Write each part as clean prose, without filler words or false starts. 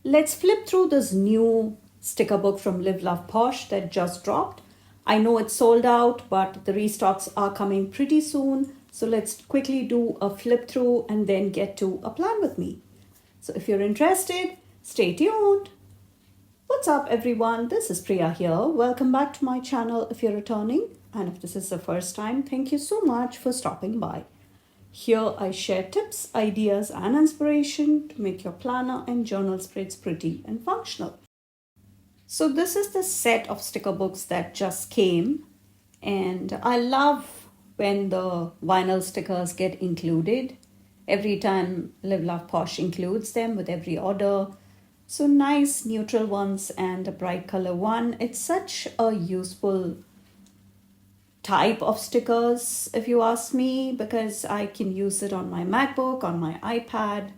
Let's flip through this new sticker book from Live Love Posh that just dropped. I know it's sold out, but the restocks are coming pretty soon. So let's quickly do a flip through and then get to a plan with me. So if you're interested, stay tuned. What's up, everyone? This is Priya here. Welcome back to my channel if you're returning. And if this is the first time, thank you so much for stopping by. Here I share tips, ideas, and inspiration to make your planner and journal spreads pretty and functional. So this is the set of sticker books that just came, and I love when the vinyl stickers get included. Every time Live Love Posh includes them with every order. So nice neutral ones and a bright color one. It's such a useful type of stickers, if you ask me, because I can use it on my MacBook, on my iPad.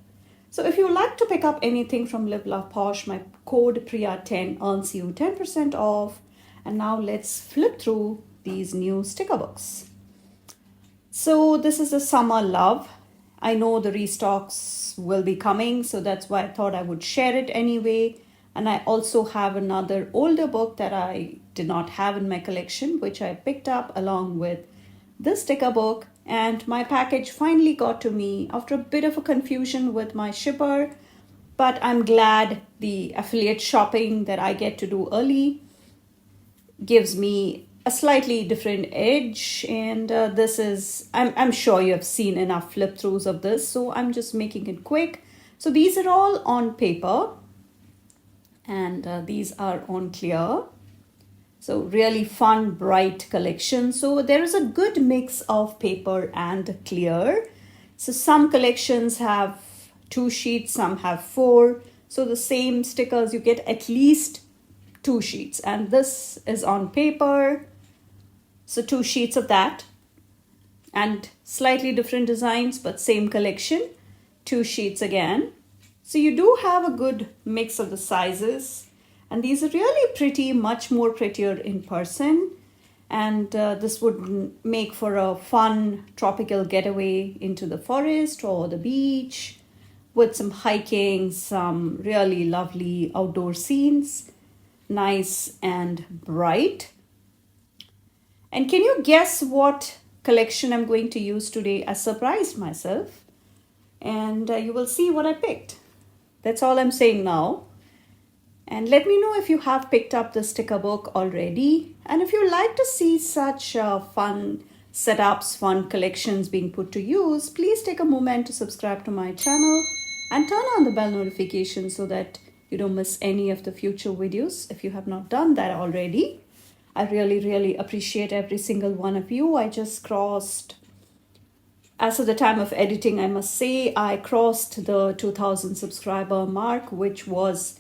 So if you like to pick up anything from Live Love Posh, my code Priya10 earns you 10% off. And now let's flip through these new sticker books. So this is a summer love. I know the restocks will be coming, so that's why I thought I would share it anyway. And I also have another older book that I did not have in my collection, which I picked up along with this sticker book. And my package finally got to me after a bit of a confusion with my shipper. But I'm glad the affiliate shopping that I get to do early gives me a slightly different edge. And this is, I'm sure you have seen enough flip throughs of this, so I'm just making it quick. So these are all on paper. And these are on clear. So really fun, bright collection. So there is a good mix of paper and clear. So some collections have 2 sheets, some have 4. So the same stickers, you get at least 2 sheets. And this is on paper. So 2 sheets of that. And slightly different designs, but same collection. 2 sheets again. So you do have a good mix of the sizes, and these are really pretty, much more prettier in person. And this would make for a fun tropical getaway into the forest or the beach with some hiking, some really lovely outdoor scenes, nice and bright. And can you guess what collection I'm going to use today? I surprised myself, and you will see what I picked. That's all I'm saying now. And let me know if you have picked up the sticker book already. And if you like to see such fun setups, fun collections being put to use, please take a moment to subscribe to my channel and turn on the bell notification so that you don't miss any of the future videos if you have not done that already. I really appreciate every single one of you. I just crossed, as of the time of editing, I must say, I crossed the 2,000 subscriber mark, which was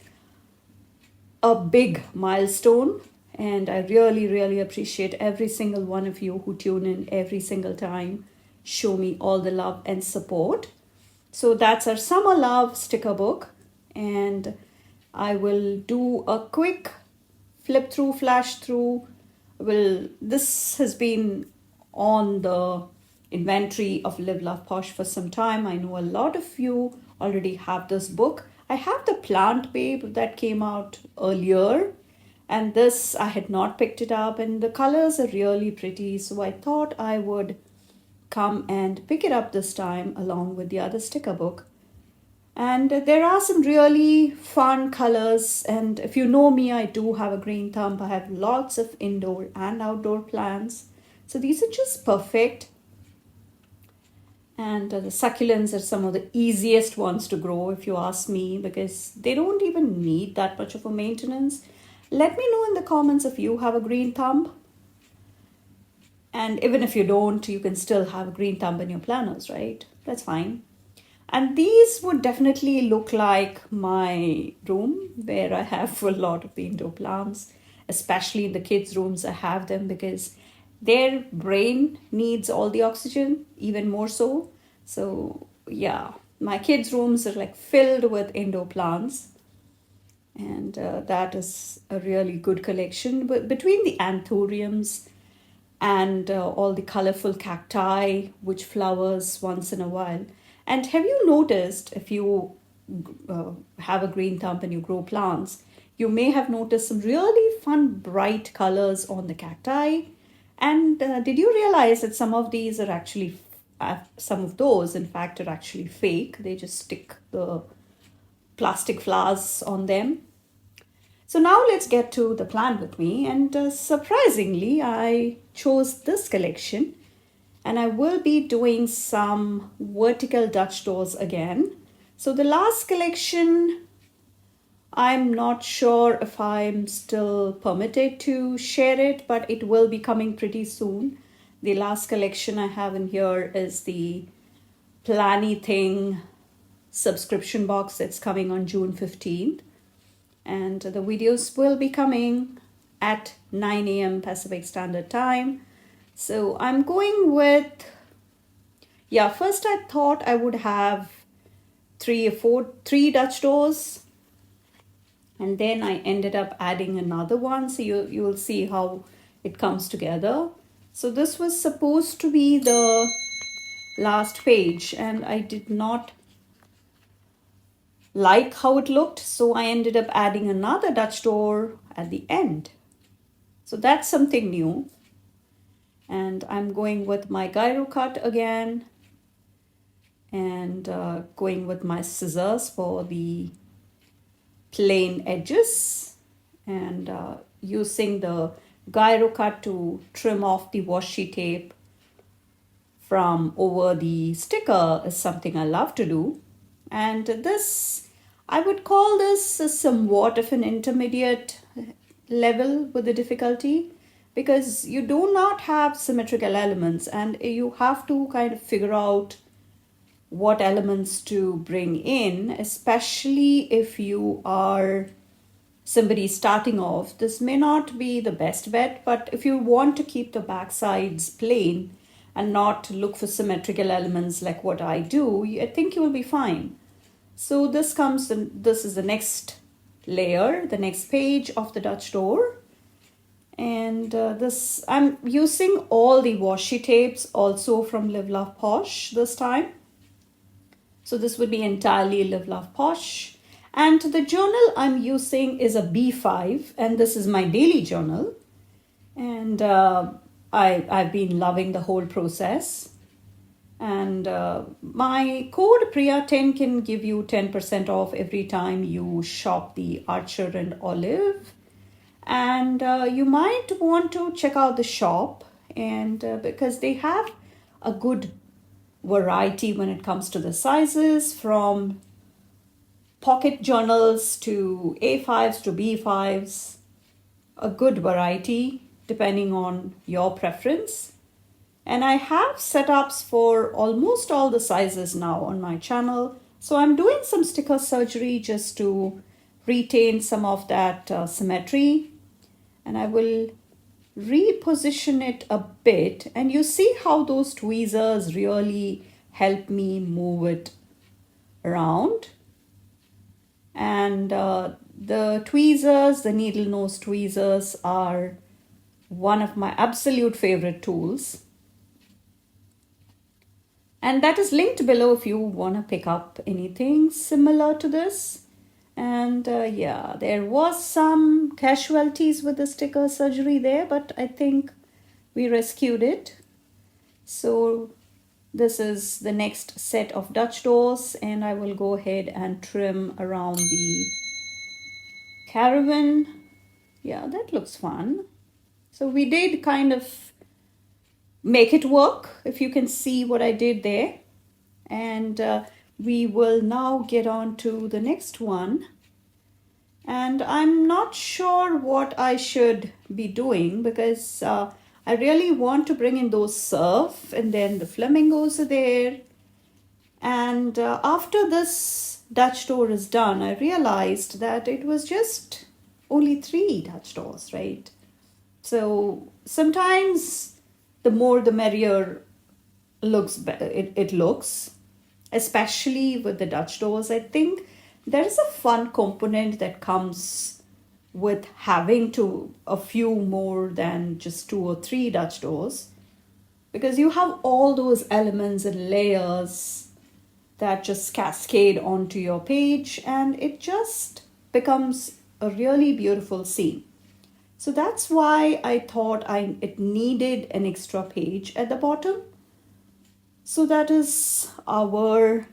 a big milestone. And I really appreciate every single one of you who tune in every single time, show me all the love and support. So that's our Summer Love sticker book. And I will do a quick flip through, flash through. This has been on the inventory of Live Love Posh for some time. I know a lot of you already have this book. I have the Plant Babe that came out earlier, and this I had not picked it up, and the colors are really pretty, so I thought I would come and pick it up this time along with the other sticker book. And there are some really fun colors, and if you know me, I do have a green thumb. I have lots of indoor and outdoor plants, so these are just perfect. And the succulents are some of the easiest ones to grow, if you ask me, because they don't even need that much of a maintenance. Let me know in the comments if you have a green thumb. And even if you don't, you can still have a green thumb in your planners, right? That's fine. And these would definitely look like my room where I have a lot of the indoor plants, especially in the kids' rooms. I have them because their brain needs all the oxygen, even more so. So yeah, my kids' rooms are like filled with indoor plants. And that is a really good collection. But between the anthuriums and all the colorful cacti, which flowers once in a while. And have you noticed, if you have a green thumb and you grow plants, you may have noticed some really fun bright colors on the cacti. And did you realize that some of these are actually, some of those, in fact, are actually fake? They just stick the plastic flowers on them. So now let's get to the plant with me. And surprisingly, I chose this collection. And I will be doing some vertical Dutch doors again. So the last collection, I'm not sure if I'm still permitted to share it, but it will be coming pretty soon. The last collection I have in here is the Planny Thing subscription box that's coming on June 15th. And the videos will be coming at 9 a.m. Pacific Standard Time. So I'm going with, first I thought I would have three Dutch doors. And then I ended up adding another one. So you'll see how it comes together. So this was supposed to be the last page and I did not like how it looked. So I ended up adding another Dutch door at the end. So that's something new. And I'm going with my gyro cut again and going with my scissors for the plain edges and using the gyro cut to trim off the washi tape from over the sticker is something I love to do. And this, I would call this somewhat of an intermediate level with the difficulty, because you do not have symmetrical elements and you have to kind of figure out what elements to bring in, especially if you are somebody starting off. This may not be the best bet, but if you want to keep the back sides plain and not look for symmetrical elements like what I do, I think you will be fine. So this is the next layer, the next page of the Dutch door. And this, I'm using all the washi tapes also from Live Love Posh this time. So this would be entirely Live Love Posh. And the journal I'm using is a B5 and this is my daily journal. And I've been loving the whole process. And my code Priya10 can give you 10% off every time you shop the Archer and Olive. And you might want to check out the shop, and because they have a good variety when it comes to the sizes, from pocket journals to A5s to B5s, a good variety depending on your preference. And I have setups for almost all the sizes now on my channel. So I'm doing some sticker surgery just to retain some of that symmetry. And I will reposition it a bit. And you see how those tweezers really help me move it around. And the tweezers, the needle nose tweezers, are one of my absolute favorite tools. And that is linked below if you want to pick up anything similar to this. And there was some casualties with the sticker surgery there, but I think we rescued it. So this is the next set of Dutch doors, and I will go ahead and trim around the caravan. Yeah, that looks fun. So we did kind of make it work, if you can see what I did there. And we will now get on to the next one. And I'm not sure what I should be doing, because I really want to bring in those surf, and then the flamingos are there. And after this Dutch door is done, I realized that it was just only 3 Dutch doors, right? So sometimes the more the merrier it looks, especially with the Dutch doors. I think there is a fun component that comes with having a few more than just 2 or 3 Dutch doors, because you have all those elements and layers that just cascade onto your page, and it just becomes a really beautiful scene. So that's why I thought it needed an extra page at the bottom. So that is our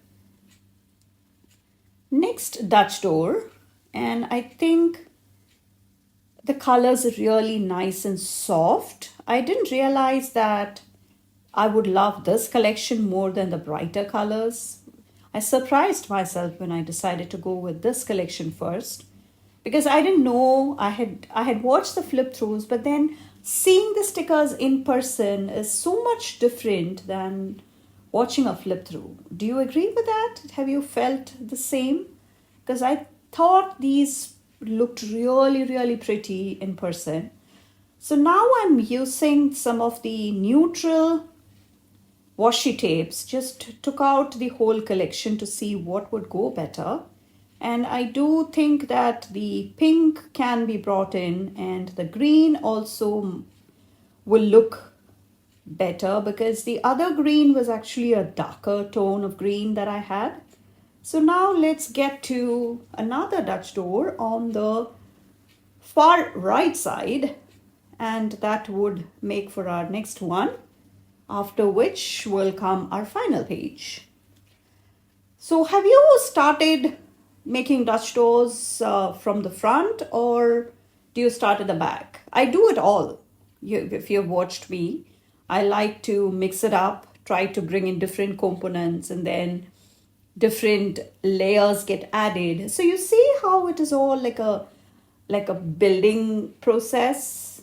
next Dutch door, and I think the colors are really nice and soft. I didn't realize that I would love this collection more than the brighter colors. I surprised myself when I decided to go with this collection first, because I didn't know. I had watched the flip throughs, but then seeing the stickers in person is so much different than watching a flip through. Do you agree with that? Have you felt the same? Because I thought these looked really, really pretty in person. So now I'm using some of the neutral washi tapes, just took out the whole collection to see what would go better. And I do think that the pink can be brought in, and the green also will look better, because the other green was actually a darker tone of green that I had. So now let's get to another Dutch door on the far right side, and that would make for our next one, after which will come our final page. So have you started making Dutch doors from the front, or do you start at the back? I do it all. If you've watched me, I like to mix it up, try to bring in different components, and then different layers get added. So you see how it is all like a building process.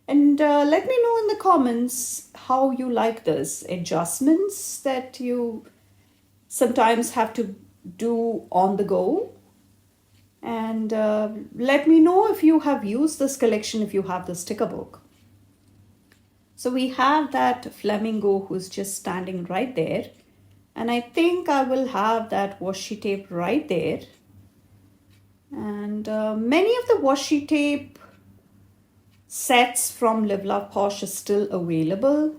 And let me know in the comments how you like this. Adjustments that you sometimes have to do on the go. And let me know if you have used this collection, if you have the sticker book. So we have that flamingo who's just standing right there. And I think I will have that washi tape right there. And many of the washi tape sets from Live Love Posh are still available.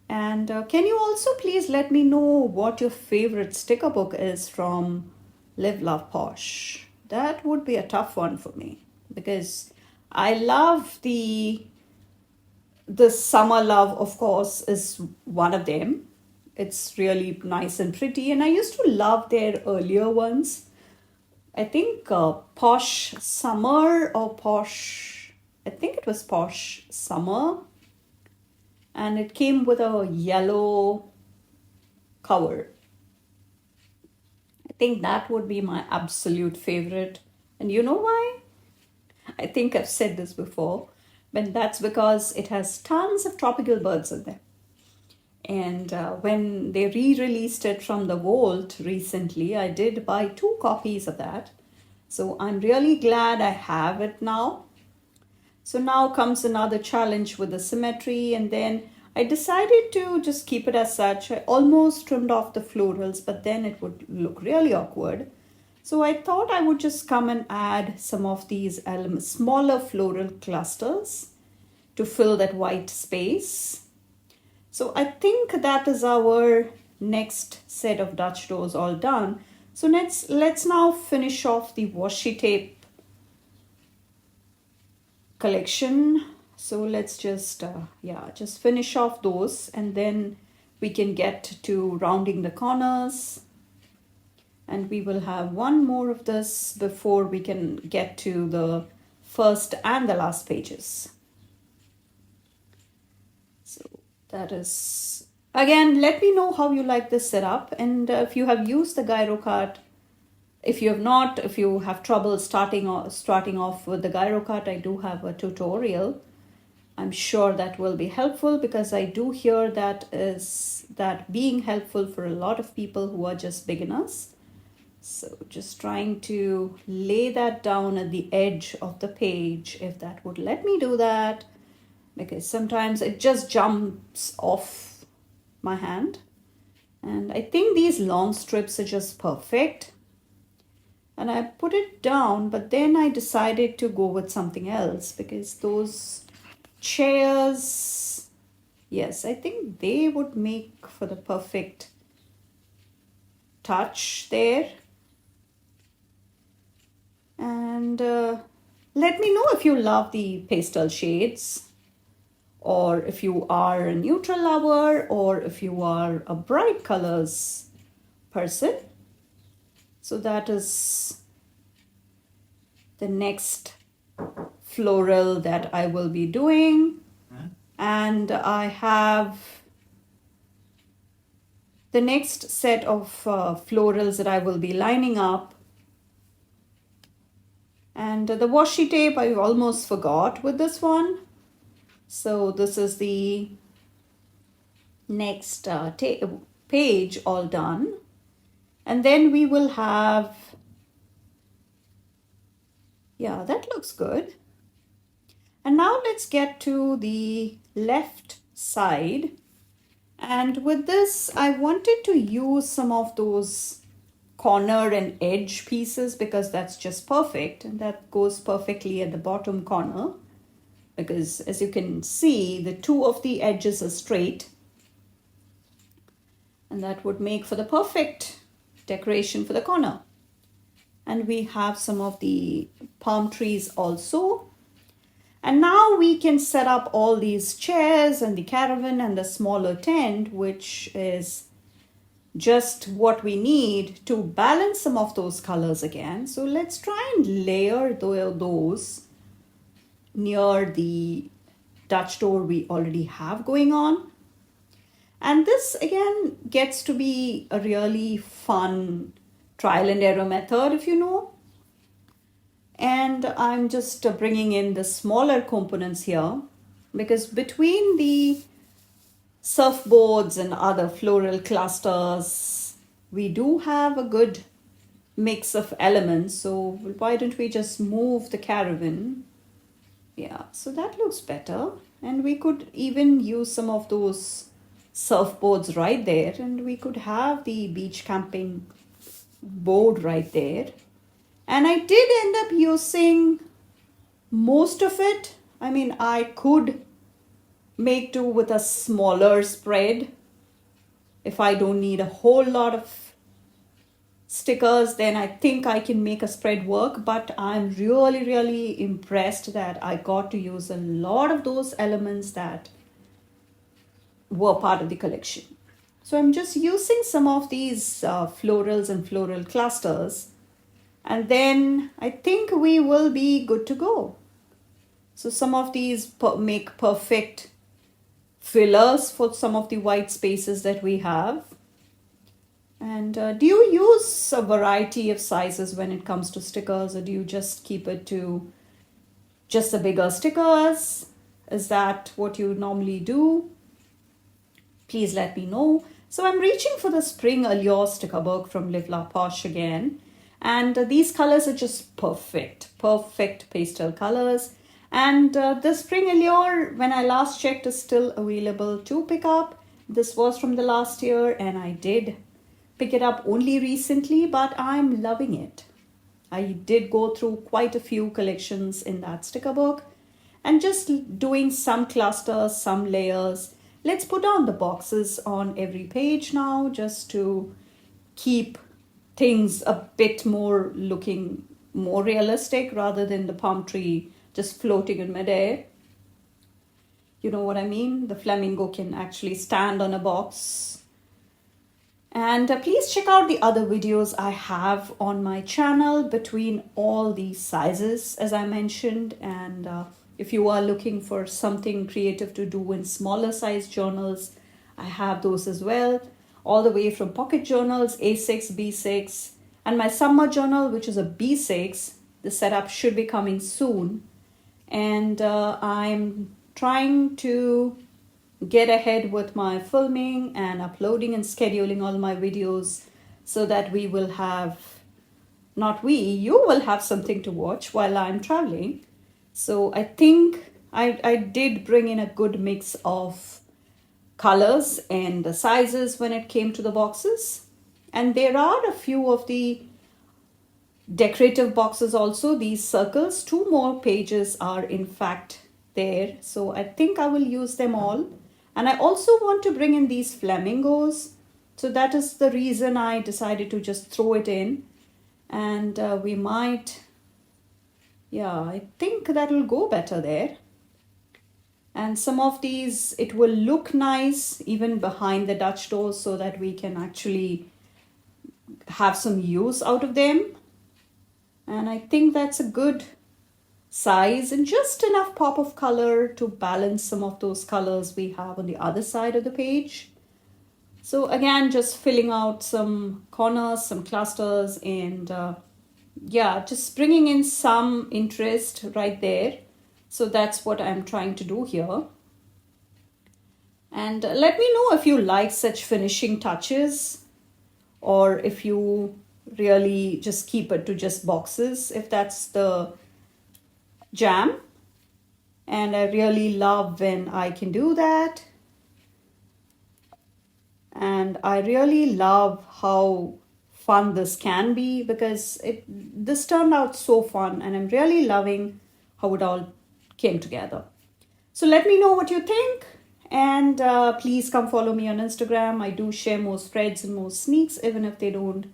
And can you also please let me know what your favorite sticker book is from Live Love Posh? That would be a tough one for me, because I love the Summer Love, of course, is one of them. It's really nice and pretty, and I used to love their earlier ones. I think Posh Summer or Posh, I think it was Posh Summer, and it came with a yellow cover. I think that would be my absolute favorite. And you know why? I think I've said this before, but that's because it has tons of tropical birds in there. And when they re-released it from the vault recently, I did buy 2 copies of that. So I'm really glad I have it now. So now comes another challenge with the symmetry, and then I decided to just keep it as such. I almost trimmed off the florals, but then it would look really awkward. So I thought I would just come and add some of these smaller floral clusters to fill that white space. So I think that is our next set of Dutch doors all done. So let's now finish off the washi tape collection. So let's just finish off those, and then we can get to rounding the corners. And we will have one more of this before we can get to the first and the last pages. So that is, again, let me know how you like this setup, and if you have used the gyro cut. If you have not, if you have trouble starting off with the gyro cut, I do have a tutorial. I'm sure that will be helpful, because I do hear that being helpful for a lot of people who are just beginners. So just trying to lay that down at the edge of the page, if that would let me do that, because sometimes it just jumps off my hand. And I think these long strips are just perfect. And I put it down, but then I decided to go with something else, because those chairs, yes, I think they would make for the perfect touch there. And let me know if you love the pastel shades, or if you are a neutral lover, or if you are a bright colors person. So that is the next floral that I will be doing. And I have the next set of florals that I will be lining up. And the washi tape I almost forgot with this one. So this is the next page all done. And then we will have, yeah, that looks good. And now let's get to the left side. And with this, I wanted to use some of those corner and edge pieces because that's just perfect. And that goes perfectly at the bottom corner. Because as you can see, the two of the edges are straight. And that would make for the perfect decoration for the corner. And we have some of the palm trees also. And now we can set up all these chairs and the caravan and the smaller tent, which is just what we need to balance some of those colors again. So let's try and layer those near the Dutch door we already have going on. And this again gets to be a really fun trial and error method, if you know. And I'm just bringing in the smaller components here because between the surfboards and other floral clusters, we do have a good mix of elements. So why don't we just move the caravan? Yeah, so that looks better. And we could even use some of those surfboards right there, and we could have the beach camping board right there. And I did end up using most of it. I mean, I could make do with a smaller spread. If I don't need a whole lot of stickers, then I think I can make a spread work. But I'm really impressed that I got to use a lot of those elements that were part of the collection. So I'm just using some of these florals and floral clusters. And then I think we will be good to go. So some of these make perfect fillers for some of the white spaces that we have. And do you use a variety of sizes when it comes to stickers, or do you just keep it to just the bigger stickers? Is that what you normally do? Please let me know. So I'm reaching for the Spring Allure sticker book from Live La Posh again. And these colors are just perfect pastel colors. And the Spring Allure, when I last checked, is still available to pick up. This was from the last year and I did pick it up only recently, but I'm loving it. I did go through quite a few collections in that sticker book and just doing some clusters, some layers. Let's put down the boxes on every page now just to keep things a bit more looking more realistic rather than the palm tree just floating in midair. You know what I mean? The flamingo can actually stand on a box. And please check out the other videos I have on my channel between all these sizes, as I mentioned. And if you are looking for something creative to do in smaller size journals, I have those as well. All the way from pocket journals, A6, B6, and my summer journal, which is a B6. The setup should be coming soon. And I'm trying to get ahead with my filming and uploading and scheduling all my videos so that we will have, you will have something to watch while I'm traveling. So I think I did bring in a good mix of colors and the sizes when it came to the boxes. And there are a few of the decorative boxes also, these circles. 2 more pages are in fact there. So I think I will use them all. And I also want to bring in these flamingos. So that is the reason I decided to just throw it in. And we might, yeah, I think that will go better there. And some of these, it will look nice even behind the Dutch doors so that we can actually have some use out of them. And I think that's a good size and just enough pop of color to balance some of those colors we have on the other side of the page. So again, just filling out some corners, some clusters, and yeah, just bringing in some interest right there. So that's what I'm trying to do here. And let me know if you like such finishing touches, or if you really just keep it to just boxes, if that's the jam. And I really love when I can do that. And I really love how fun this can be, because this turned out so fun, and I'm really loving how it all came together. So let me know what you think, and please come follow me on Instagram. I do share more spreads and more sneaks, even if they don't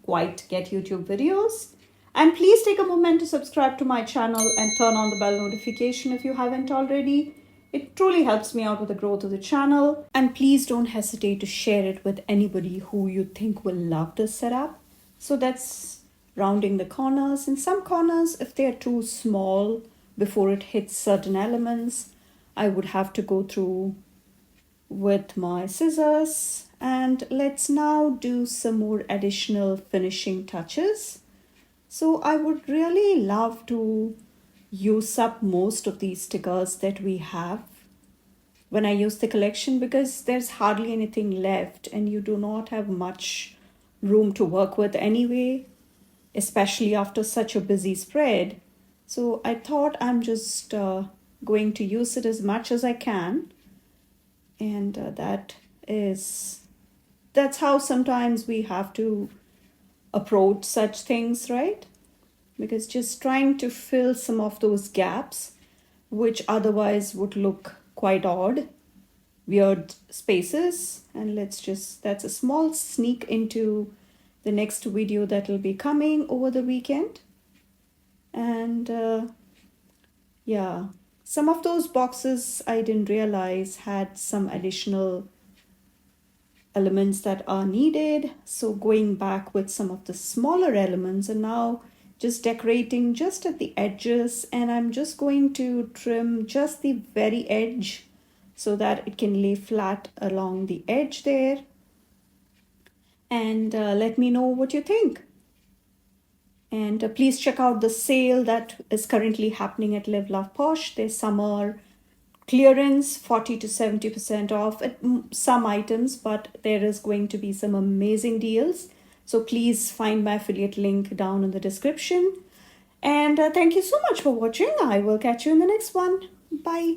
quite get YouTube videos. And please take a moment to subscribe to my channel and turn on the bell notification if you haven't already. It truly helps me out with the growth of the channel. And please don't hesitate to share it with anybody who you think will love this setup. So that's rounding the corners. In some corners, if they're too small before it hits certain elements, I would have to go through with my scissors. And let's now do some more additional finishing touches. So I would really love to use up most of these stickers that we have when I use the collection, because there's hardly anything left and you do not have much room to work with anyway, especially after such a busy spread. So I thought I'm just going to use it as much as I can. And that's how sometimes we have to approach such things, right? Because just trying to fill some of those gaps, which otherwise would look quite odd, weird spaces. And that's a small sneak into the next video that will be coming over the weekend. And yeah, some of those boxes I didn't realize had some additional elements that are needed. So going back with some of the smaller elements, and now just decorating just at the edges, and I'm just going to trim just the very edge so that it can lay flat along the edge there. And let me know what you think. And please check out the sale that is currently happening at Live Love Posh. There's summer clearance, 40 to 70% off at some items, but there is going to be some amazing deals. So please find my affiliate link down in the description. And thank you so much for watching. I will catch you in the next one. Bye.